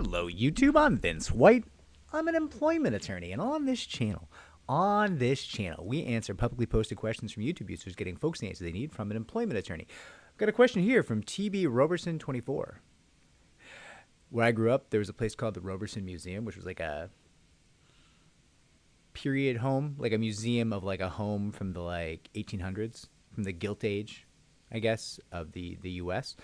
Hello, YouTube. I'm Vince White. I'm an employment attorney, and on this channel, we answer publicly posted questions from YouTube users getting folks the answers they need from an employment attorney. I've got a question here from TB Roberson 24. Where I grew up, there was a place called the Roberson Museum, which was like a period home, like a museum of like a home from the like 1800s, from the Gilt Age, I guess, of the U.S.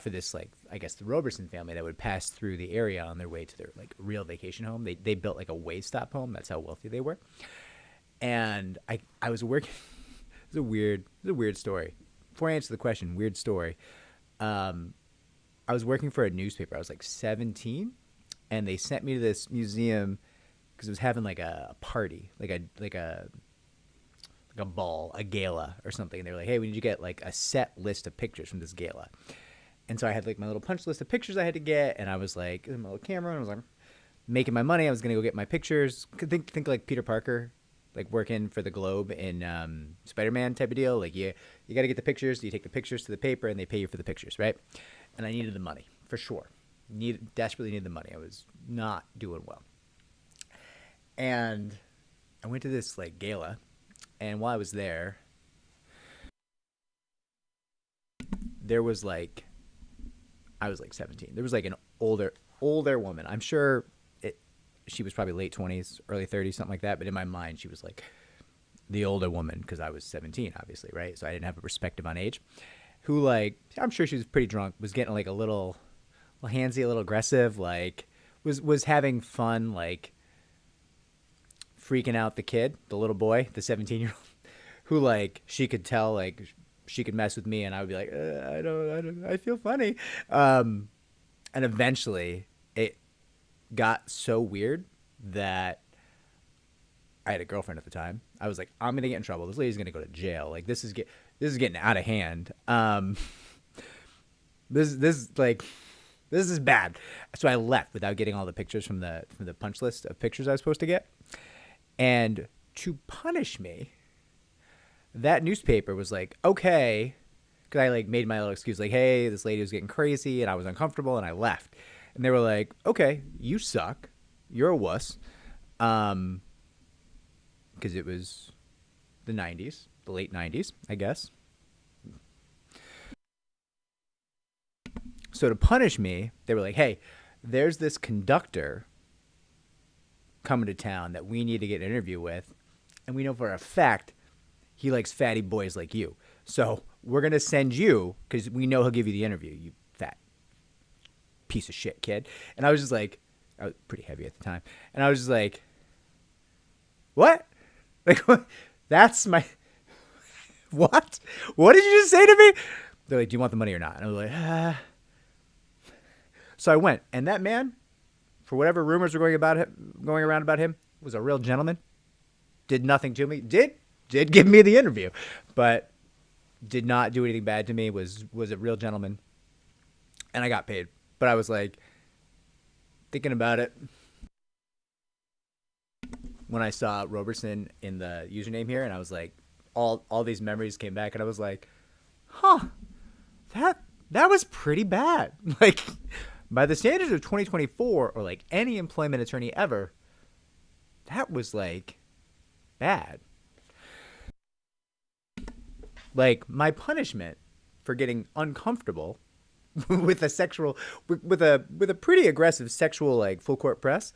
For this, like, I guess the Roberson family that would pass through the area on their way to their like real vacation home. They built like a way stop home. That's how wealthy they were. And I was working. It's a weird story. Before I answer the question, weird story. I was working for a newspaper. I was like 17, and they sent me to this museum because it was having like a party, like a ball, a gala or something. And they were like, "Hey, we need you to get like a set list of pictures from this gala." And so I had like my little punch list of pictures I had to get, and I was like, my little camera, and I was like making my money. I was gonna go get my pictures. Think like Peter Parker, like working for the Globe in Spider-Man type of deal. Like you got to get the pictures. You take the pictures to the paper, and they pay you for the pictures, right? And I needed the money for sure. Desperately needed the money. I was not doing well, and I went to this like gala, and while I was there, there was like. I was like 17. There was like an older woman. I'm sure she was probably late 20s, early 30s, something like that. But in my mind, she was like the older woman because I was 17, obviously, right? So I didn't have a perspective on age. Who like, I'm sure she was pretty drunk, was getting like a little handsy, a little aggressive, like was having fun, like freaking out the kid, the little boy, the 17-year-old, who like she could tell like she could mess with me, and I would be like, I feel funny. And eventually it got so weird that I had a girlfriend at the time. I was like, I'm going to get in trouble. This lady's going to go to jail. Like this is getting out of hand. This is bad. So I left without getting all the pictures from the punch list of pictures I was supposed to get. And to punish me, that newspaper was like, okay, because I like made my little excuse, like, hey, this lady was getting crazy and I was uncomfortable, and I left. And they were like, okay, you suck, you're a wuss, because it was the 90s, the late 90s, I guess. So to punish me, they were like, hey, there's this conductor coming to town that we need to get an interview with, and we know for a fact he likes fatty boys like you. So we're going to send you because we know he'll give you the interview, you fat piece of shit kid. And I was just like, I was pretty heavy at the time. And I was just like, what? Like, what? That's my, what? What did you just say to me? They're like, do you want the money or not? And I was like, ah. So I went. And that man, for whatever rumors were going around about him, was a real gentleman. Did nothing to me. Did give me the interview, but did not do anything bad to me, was a real gentleman, and I got paid. But I was like thinking about it when I saw Roberson in the username here, and I was like, all these memories came back, and I was like, huh, that was pretty bad. Like by the standards of 2024, or like any employment attorney ever, that was like bad. Like my punishment for getting uncomfortable with a pretty aggressive sexual like full court press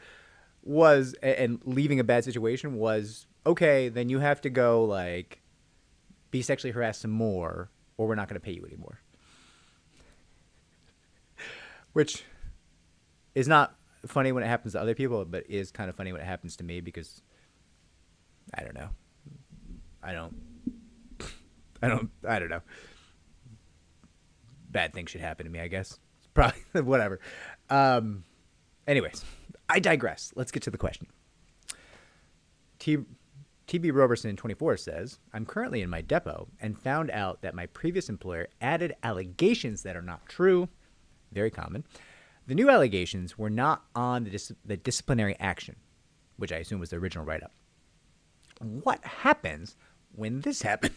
was, and leaving a bad situation was, okay, then you have to go like be sexually harassed some more, or we're not going to pay you anymore. Which is not funny when it happens to other people, but is kind of funny when it happens to me because I don't know. I don't know. Bad things should happen to me, I guess. Probably whatever. Anyways, I digress. Let's get to the question. TB Roberson 24 says, I'm currently in my depot and found out that my previous employer added allegations that are not true. Very common. The new allegations were not on the disciplinary action, which I assume was the original write-up. What happens when this happens?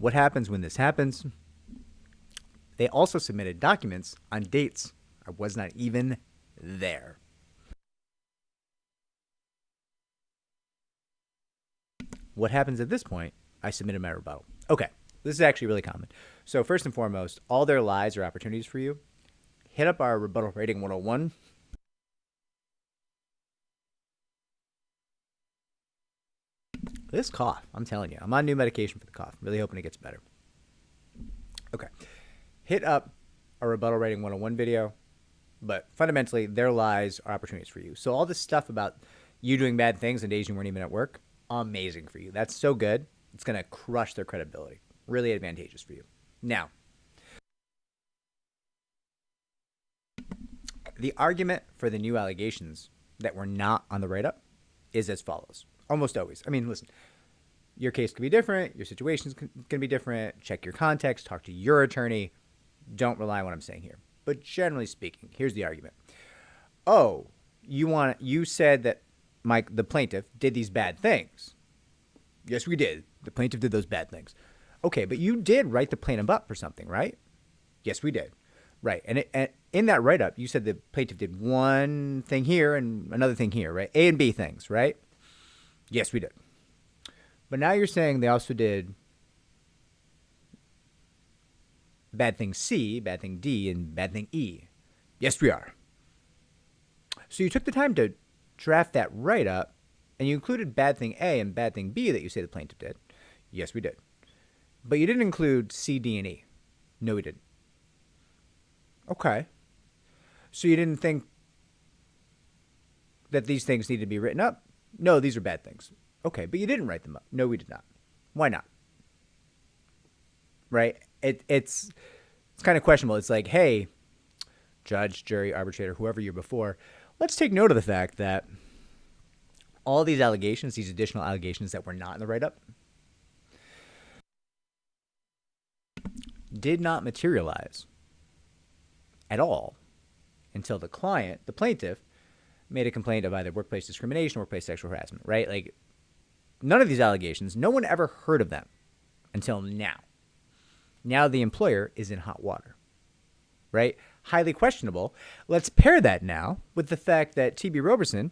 What happens when this happens? They also submitted documents on dates I was not even there. What happens at this point? I submitted my rebuttal. Okay, this is actually really common. So first and foremost, all their lies are opportunities for you. Hit up our rebuttal rating 101. This cough, I'm telling you, I'm on new medication for the cough. Really hoping it gets better. Okay. Hit up our rebuttal rating 101 video, but fundamentally, their lies are opportunities for you. So all this stuff about you doing bad things on days you weren't even at work, amazing for you. That's so good. It's going to crush their credibility. Really advantageous for you. Now, the argument for the new allegations that were not on the write-up is as follows. Almost always. I mean, listen, your case could be different. Your situations can be different. Check your context. Talk to your attorney. Don't rely on what I'm saying here. But generally speaking, here's the argument. Oh, you said that the plaintiff did these bad things. Yes, we did. The plaintiff did those bad things. Okay, but you did write the plaintiff up for something, right? Yes, we did. Right. And in that write-up, you said the plaintiff did one thing here and another thing here, right? A and B things, right? Yes, we did. But now you're saying they also did bad thing C, bad thing D, and bad thing E. Yes, we are. So you took the time to draft that write-up, and you included bad thing A and bad thing B that you say the plaintiff did. Yes, we did. But you didn't include C, D, and E. No, we didn't. Okay. So you didn't think that these things needed to be written up? No, these are bad things. Okay, but you didn't write them up. No, we did not. Why not? Right? It's kind of questionable. It's like, hey, judge, jury, arbitrator, whoever you're before, let's take note of the fact that all these allegations, these additional allegations that were not in the write-up, did not materialize at all until the plaintiff, made a complaint of either workplace discrimination or workplace sexual harassment, right? Like, none of these allegations, no one ever heard of them until now. Now the employer is in hot water, right? Highly questionable. Let's pair that now with the fact that T.B. Roberson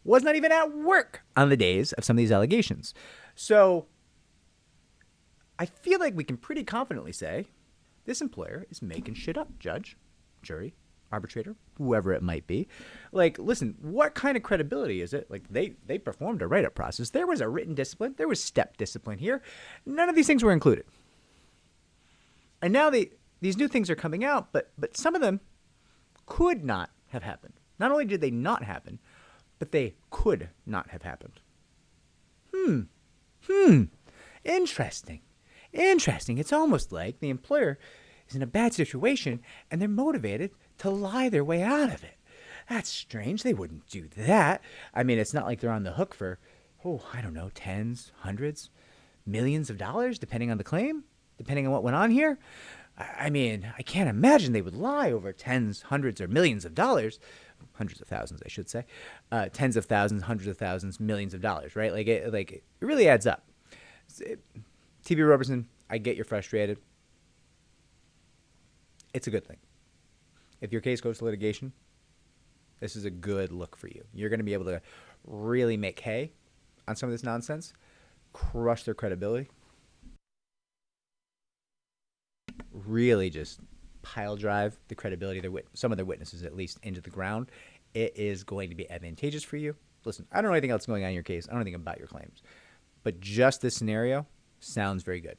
was not even at work on the days of some of these allegations. So I feel like we can pretty confidently say this employer is making shit up, judge, jury, arbitrator, whoever it might be. Like, listen, what kind of credibility is it? Like, they performed a write-up process. There was a written discipline. There was step discipline here. None of these things were included. And now these new things are coming out, but some of them could not have happened. Not only did they not happen, but they could not have happened. Interesting. It's almost like the employer is in a bad situation and they're motivated to lie their way out of it. That's strange. They wouldn't do that. I mean, it's not like they're on the hook for, I don't know, tens, hundreds, millions of dollars, depending on the claim, depending on what went on here. I mean, I can't imagine they would lie over tens, hundreds, or millions of dollars. Hundreds of thousands, I should say. Tens of thousands, hundreds of thousands, millions of dollars, right? Like it really adds up. T.B. Roberson, I get you're frustrated. It's a good thing. If your case goes to litigation, this is a good look for you. You're going to be able to really make hay on some of this nonsense, crush their credibility, really just pile drive the credibility of some of their witnesses at least into the ground. It is going to be advantageous for you. Listen, I don't know anything else going on in your case. I don't know anything about your claims. But just this scenario sounds very good.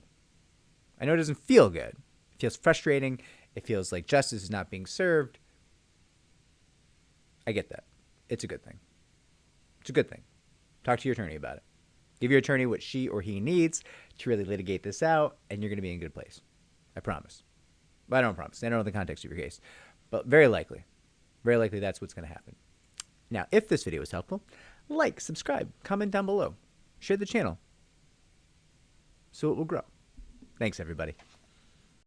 I know it doesn't feel good. It feels frustrating. It feels like justice is not being served. I get that. It's a good thing. It's a good thing. Talk to your attorney about it. Give your attorney what she or he needs to really litigate this out, and you're going to be in a good place. I promise. But I don't promise. I don't know the context of your case. But very likely that's what's going to happen. Now, if this video was helpful, like, subscribe, comment down below. Share the channel so it will grow. Thanks, everybody.